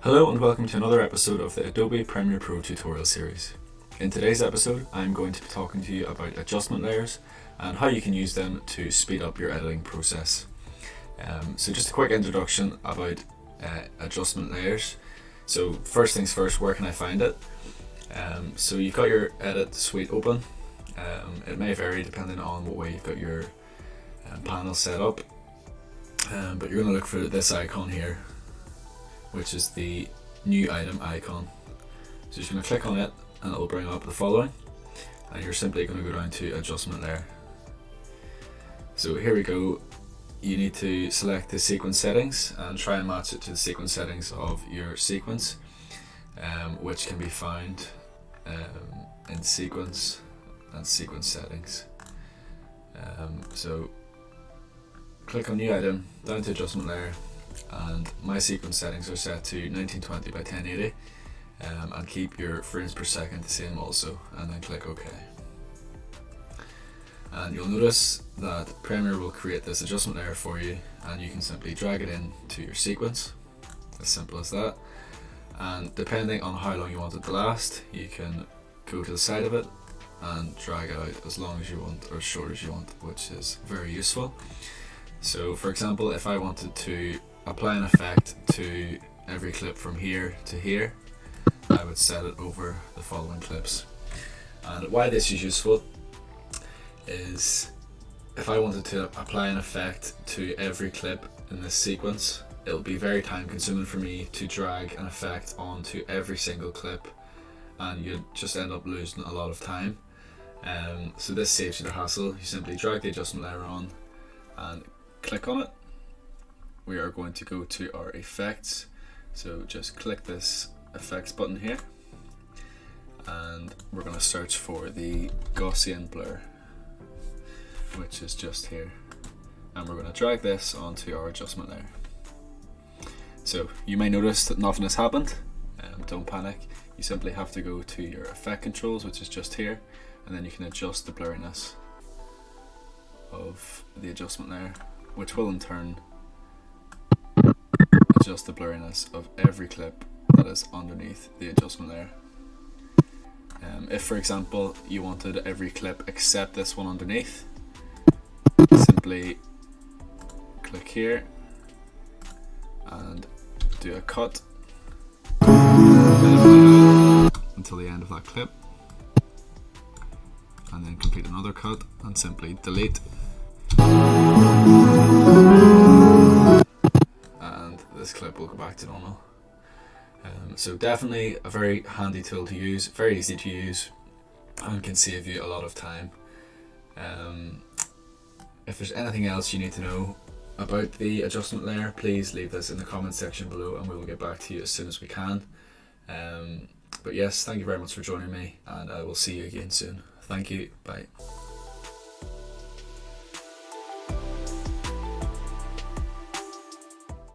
Hello and welcome to another episode of the Adobe Premiere Pro tutorial series. In today's episode, I'm going to be talking to you about adjustment layers and how you can use them to speed up your editing process. So just a quick introduction about adjustment layers. So first things first, where can I find it? So you've got your edit suite open. It may vary depending on what way you've got your panel set up, but you're going to look for this icon here, which is the new item icon. So you're just going to click on it and it will bring up the following, and you're simply going to go down to adjustment layer. So here we go. You need to select the sequence settings and try and match it to the sequence settings of your sequence, which can be found in sequence and sequence settings. So click on new item, down to adjustment layer, and my sequence settings are set to 1920 by 1080, and keep your frames per second the same also, and then click OK. And you'll notice that Premiere will create this adjustment layer for you, and you can simply drag it in to your sequence, as simple as that. And depending on how long you want it to last, you can go to the side of it and drag it out as long as you want or as short as you want, which is very useful. So for example, if I wanted to apply an effect to every clip from here to here, I would set it over the following clips. And why this is useful is if I wanted to apply an effect to every clip in this sequence, it'll be very time consuming for me to drag an effect onto every single clip, and you'd just end up losing a lot of time. So this saves you the hassle. You simply drag the adjustment layer on and click on it. We are going to go to our effects, so just click this effects button here, and we're going to search for the Gaussian Blur, which is just here, and we're going to drag this onto our adjustment layer. So you may notice that nothing has happened. Don't panic. You simply have to go to your effect controls, which is just here, and then you can adjust the blurriness of the adjustment layer, which will in turn adjust the blurriness of every clip that is underneath the adjustment layer. If for example you wanted every clip except this one underneath, simply click here and do a cut until the end of that clip, and then complete another cut and simply delete, and this clip will go back to normal. So definitely a very handy tool to use, very easy to use, and can save you a lot of time. If there's anything else you need to know about the adjustment layer, please leave this in the comment section below and we will get back to you as soon as we can. But yes, thank you very much for joining me, and I will see you again soon. Thank you, bye.